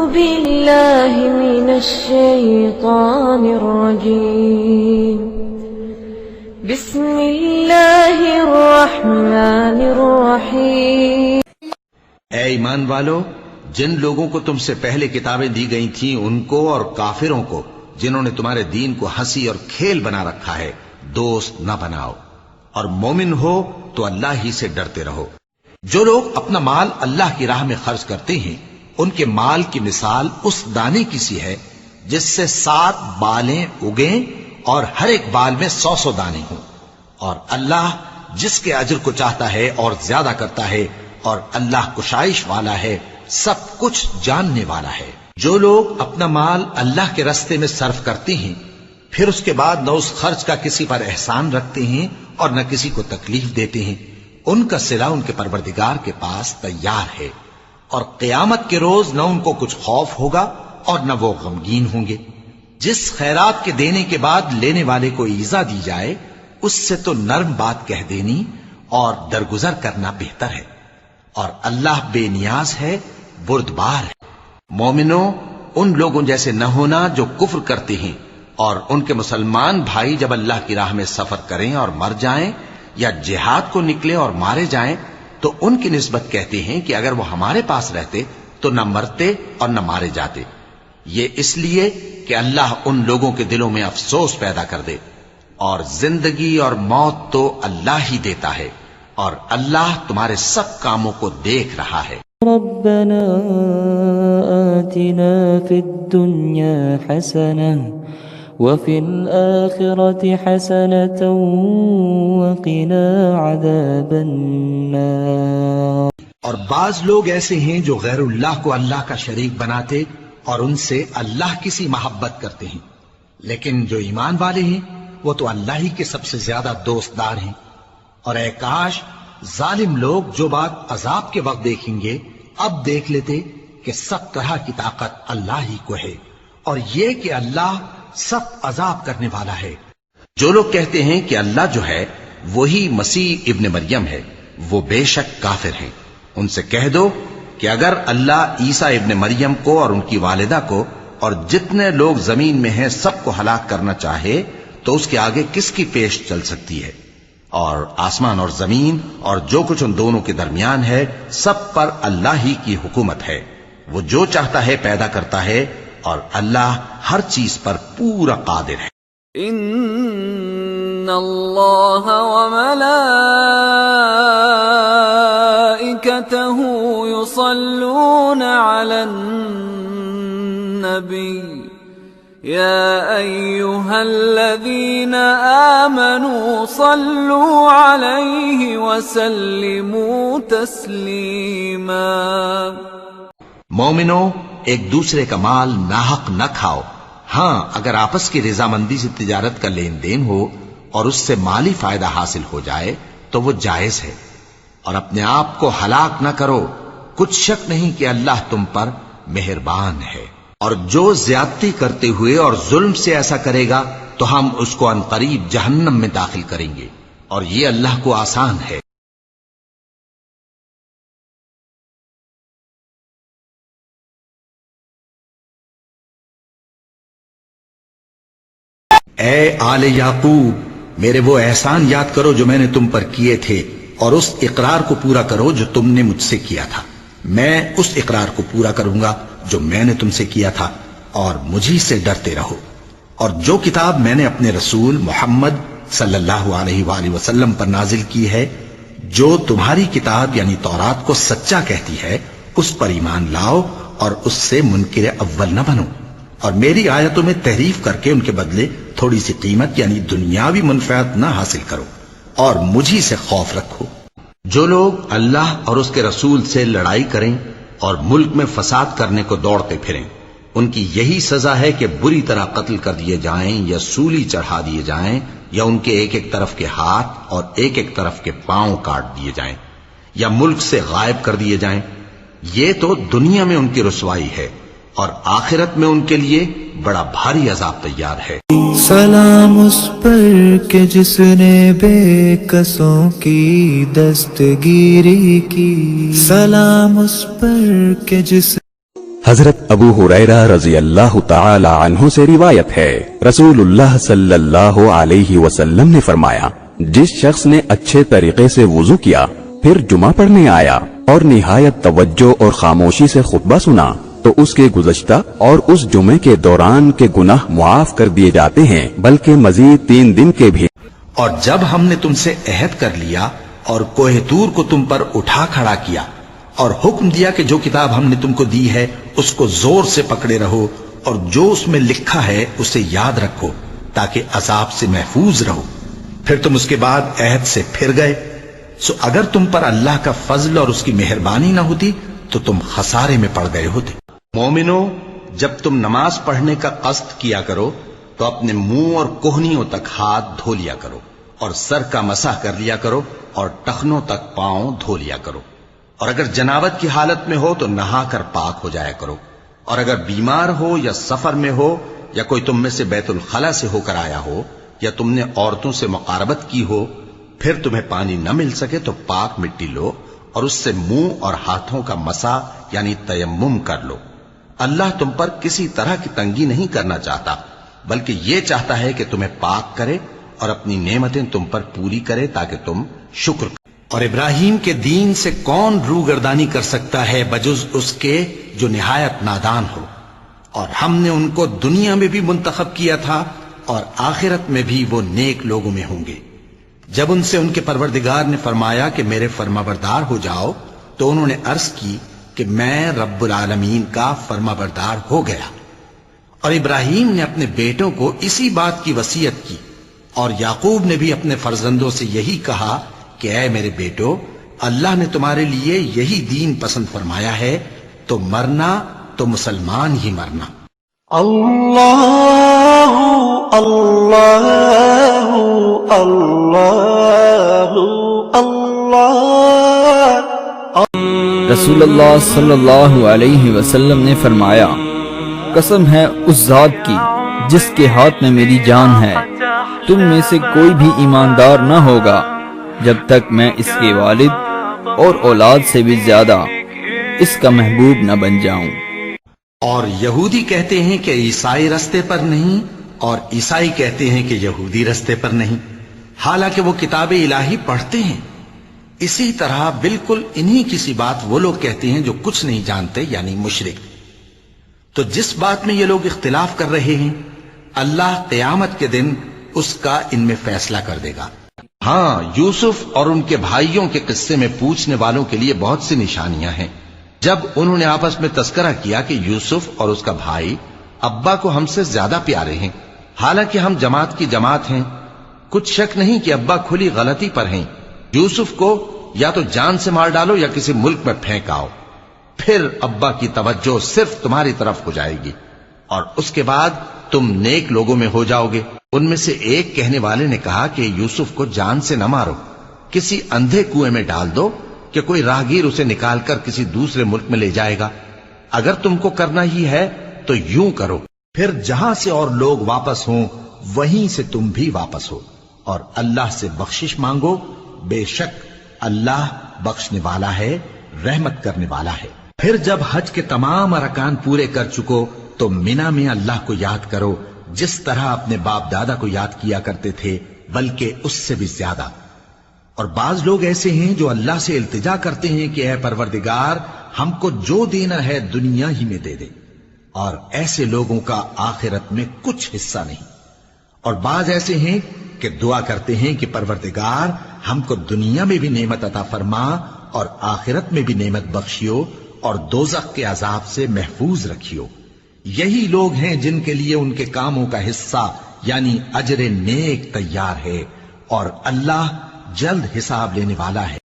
بالله من الشيطان الرجيم بسم الله الرحمن الرحيم اے ایمان والو، جن لوگوں کو تم سے پہلے کتابیں دی گئی تھیں ان کو اور کافروں کو جنہوں نے تمہارے دین کو ہنسی اور کھیل بنا رکھا ہے دوست نہ بناؤ، اور مومن ہو تو اللہ ہی سے ڈرتے رہو۔ جو لوگ اپنا مال اللہ کی راہ میں خرچ کرتے ہیں ان کے مال کی مثال اس دانے کی سی ہے جس سے 7 بالیں اگیں اور ہر ایک بال میں 100 دانے ہوں، اور اللہ جس کے اجر کو چاہتا ہے اور زیادہ کرتا ہے، اور اللہ کشائش والا ہے، سب کچھ جاننے والا ہے۔ جو لوگ اپنا مال اللہ کے راستے میں صرف کرتے ہیں پھر اس کے بعد نہ اس خرچ کا کسی پر احسان رکھتے ہیں اور نہ کسی کو تکلیف دیتے ہیں، ان کا صلہ ان کے پروردگار کے پاس تیار ہے، اور قیامت کے روز نہ ان کو کچھ خوف ہوگا اور نہ وہ غمگین ہوں گے۔ جس خیرات کے دینے کے بعد لینے والے کو ایذا دی جائے اس سے تو نرم بات کہہ دینی اور درگزر کرنا بہتر ہے، اور اللہ بے نیاز ہے، بردبار ہے۔ مومنوں، ان لوگوں جیسے نہ ہونا جو کفر کرتے ہیں اور ان کے مسلمان بھائی جب اللہ کی راہ میں سفر کریں اور مر جائیں یا جہاد کو نکلے اور مارے جائیں تو ان کی نسبت کہتے ہیں کہ اگر وہ ہمارے پاس رہتے تو نہ مرتے اور نہ مارے جاتے، یہ اس لیے کہ اللہ ان لوگوں کے دلوں میں افسوس پیدا کر دے، اور زندگی اور موت تو اللہ ہی دیتا ہے، اور اللہ تمہارے سب کاموں کو دیکھ رہا ہے۔ ربنا آتنا في الدنيا حسنة وفي الآخرة حسنة وقنا عذاب النار۔ اور بعض لوگ ایسے ہیں جو غیر اللہ کو اللہ کا شریک بناتے اور ان سے اللہ کی سی محبت کرتے ہیں، لیکن جو ایمان والے ہیں وہ تو اللہ ہی کے سب سے زیادہ دوست دار ہیں۔ اور اے کاش ظالم لوگ جو بات عذاب کے وقت دیکھیں گے اب دیکھ لیتے کہ سب طرح کی طاقت اللہ ہی کو ہے، اور یہ کہ اللہ سب عذاب کرنے والا ہے۔ جو لوگ کہتے ہیں کہ اللہ جو ہے وہی مسیح ابن مریم ہے، وہ بے شک کافر ہیں۔ ان سے کہہ دو کہ اگر اللہ عیسیٰ ابن مریم کو اور ان کی والدہ کو اور جتنے لوگ زمین میں ہیں سب کو ہلاک کرنا چاہے تو اس کے آگے کس کی پیش چل سکتی ہے؟ اور آسمان اور زمین اور جو کچھ ان دونوں کے درمیان ہے سب پر اللہ ہی کی حکومت ہے، وہ جو چاہتا ہے پیدا کرتا ہے، اور اللہ ہر چیز پر پورا قادر ہے۔ ان اللہ وملائکته یصلون علی النبی یا ایہا الذین آمنوا صلوا علیہ وسلموا تسلیما۔ مومنو، ایک دوسرے کا مال ناحق نہ کھاؤ، ہاں اگر آپس کی رضامندی سے تجارت کا لین دین ہو اور اس سے مالی فائدہ حاصل ہو جائے تو وہ جائز ہے، اور اپنے آپ کو ہلاک نہ کرو، کچھ شک نہیں کہ اللہ تم پر مہربان ہے۔ اور جو زیادتی کرتے ہوئے اور ظلم سے ایسا کرے گا تو ہم اس کو عنقریب جہنم میں داخل کریں گے، اور یہ اللہ کو آسان ہے۔ اے آل یعقوب، میرے وہ احسان یاد کرو جو میں نے تم پر کیے تھے، اور اس اقرار کو پورا کرو جو تم نے مجھ سے کیا تھا۔ میں اس اقرار کو پورا کروں گا جو میں نے تم سے کیا تھا، اور مجھی سے ڈرتے رہو۔ اور جو کتاب میں نے اپنے رسول محمد صلی اللہ علیہ وآلہ وسلم پر نازل کی ہے، جو تمہاری کتاب یعنی تورات کو سچا کہتی ہے، اس پر ایمان لاؤ اور اس سے منکر اول نہ بنو، اور میری آیتوں میں تحریف کر کے ان کے بدلے تھوڑی سی قیمت یعنی دنیاوی منفعت نہ حاصل کرو، اور مجھی سے خوف رکھو۔ جو لوگ اللہ اور اس کے رسول سے لڑائی کریں اور ملک میں فساد کرنے کو دوڑتے پھریں، ان کی یہی سزا ہے کہ بری طرح قتل کر دیے جائیں یا سولی چڑھا دیے جائیں، یا ان کے ایک ایک طرف کے ہاتھ اور ایک ایک طرف کے پاؤں کاٹ دیے جائیں، یا ملک سے غائب کر دیے جائیں۔ یہ تو دنیا میں ان کی رسوائی ہے، اور آخرت میں ان کے لیے بڑا بھاری عذاب تیار ہے۔ سلام اس پر کہ جس نے بے کسوں کی دستگیری کی، سلام اس پر کہ جس حضرت ابو ہریرہ رضی اللہ تعالی عنہ سے روایت ہے، رسول اللہ صلی اللہ علیہ وسلم نے فرمایا، جس شخص نے اچھے طریقے سے وضو کیا پھر جمعہ پڑھنے آیا اور نہایت توجہ اور خاموشی سے خطبہ سنا تو اس کے گزشتہ اور اس جمعے کے دوران کے گناہ معاف کر دیے جاتے ہیں، بلکہ مزید 3 دن کے بھی۔ اور جب ہم نے تم سے عہد کر لیا اور کوہ طور کو تم پر اٹھا کھڑا کیا اور حکم دیا کہ جو کتاب ہم نے تم کو دی ہے اس کو زور سے پکڑے رہو اور جو اس میں لکھا ہے اسے یاد رکھو تاکہ عذاب سے محفوظ رہو، پھر تم اس کے بعد عہد سے پھر گئے، سو اگر تم پر اللہ کا فضل اور اس کی مہربانی نہ ہوتی تو تم خسارے میں پڑ گئے ہوتے۔ مومنو، جب تم نماز پڑھنے کا قصد کیا کرو تو اپنے منہ اور کوہنیوں تک ہاتھ دھو لیا کرو اور سر کا مسح کر لیا کرو اور ٹخنوں تک پاؤں دھو لیا کرو، اور اگر جنابت کی حالت میں ہو تو نہا کر پاک ہو جایا کرو، اور اگر بیمار ہو یا سفر میں ہو یا کوئی تم میں سے بیت الخلا سے ہو کر آیا ہو یا تم نے عورتوں سے مقاربت کی ہو، پھر تمہیں پانی نہ مل سکے تو پاک مٹی لو اور اس سے منہ اور ہاتھوں کا مسح یعنی تیمم کر لو۔ اللہ تم پر کسی طرح کی تنگی نہیں کرنا چاہتا، بلکہ یہ چاہتا ہے کہ تمہیں پاک کرے اور اپنی نعمتیں تم پر پوری کرے تاکہ تم شکر کرو۔ اور ابراہیم کے دین سے کون روگردانی کر سکتا ہے بجز اس کے جو نہایت نادان ہو، اور ہم نے ان کو دنیا میں بھی منتخب کیا تھا اور آخرت میں بھی وہ نیک لوگوں میں ہوں گے۔ جب ان سے ان کے پروردگار نے فرمایا کہ میرے فرمانبردار ہو جاؤ تو انہوں نے عرض کی کہ میں رب العالمین کا فرمانبردار ہو گیا۔ اور ابراہیم نے اپنے بیٹوں کو اسی بات کی وصیت کی، اور یعقوب نے بھی اپنے فرزندوں سے یہی کہا کہ اے میرے بیٹو، اللہ نے تمہارے لیے یہی دین پسند فرمایا ہے، تو مرنا تو مسلمان ہی مرنا۔ اللہ اللہ اللہ اللہ۔ رسول اللہ صلی اللہ علیہ وسلم نے فرمایا، قسم ہے اس ذات کی جس کے ہاتھ میں میری جان ہے، تم میں سے کوئی بھی ایماندار نہ ہوگا جب تک میں اس کے والد اور اولاد سے بھی زیادہ اس کا محبوب نہ بن جاؤں۔ اور یہودی کہتے ہیں کہ عیسائی رستے پر نہیں، اور عیسائی کہتے ہیں کہ یہودی رستے پر نہیں، حالانکہ وہ کتاب الہی پڑھتے ہیں۔ اسی طرح بالکل انہی کسی بات وہ لوگ کہتے ہیں جو کچھ نہیں جانتے، یعنی مشرک۔ تو جس بات میں یہ لوگ اختلاف کر رہے ہیں، اللہ قیامت کے دن اس کا ان میں فیصلہ کر دے گا۔ ہاں، یوسف اور ان کے بھائیوں کے قصے میں پوچھنے والوں کے لیے بہت سی نشانیاں ہیں۔ جب انہوں نے آپس میں تذکرہ کیا کہ یوسف اور اس کا بھائی ابا کو ہم سے زیادہ پیارے ہیں، حالانکہ ہم جماعت کی جماعت ہیں، کچھ شک نہیں کہ ابا کھلی غلطی پر ہیں، یوسف کو یا تو جان سے مار ڈالو یا کسی ملک میں پھینک آؤ، پھر ابا کی توجہ صرف تمہاری طرف ہو جائے گی اور اس کے بعد تم نیک لوگوں میں ہو جاؤ گے۔ ان میں سے ایک کہنے والے نے کہا کہ یوسف کو جان سے نہ مارو، کسی اندھے کنویں میں ڈال دو کہ کوئی راہگیر اسے نکال کر کسی دوسرے ملک میں لے جائے گا۔ اگر تم کو کرنا ہی ہے تو یوں کرو، پھر جہاں سے اور لوگ واپس ہوں وہیں سے تم بھی واپس ہو، اور اللہ سے بخشش مانگو، بے شک اللہ بخشنے والا ہے، رحمت کرنے والا ہے۔ پھر جب حج کے تمام ارکان پورے کر چکو تو مینا میں اللہ کو یاد کرو جس طرح اپنے باپ دادا کو یاد کیا کرتے تھے، بلکہ اس سے بھی زیادہ۔ اور بعض لوگ ایسے ہیں جو اللہ سے التجا کرتے ہیں کہ اے پروردگار، ہم کو جو دینا ہے دنیا ہی میں دے دے، اور ایسے لوگوں کا آخرت میں کچھ حصہ نہیں۔ اور بعض ایسے ہیں کہ دعا کرتے ہیں کہ پروردگار ہم کو دنیا میں بھی نعمت عطا فرما اور آخرت میں بھی نعمت بخشیو اور دوزخ کے عذاب سے محفوظ رکھیو۔ یہی لوگ ہیں جن کے لیے ان کے کاموں کا حصہ یعنی اجر نیک تیار ہے، اور اللہ جلد حساب لینے والا ہے۔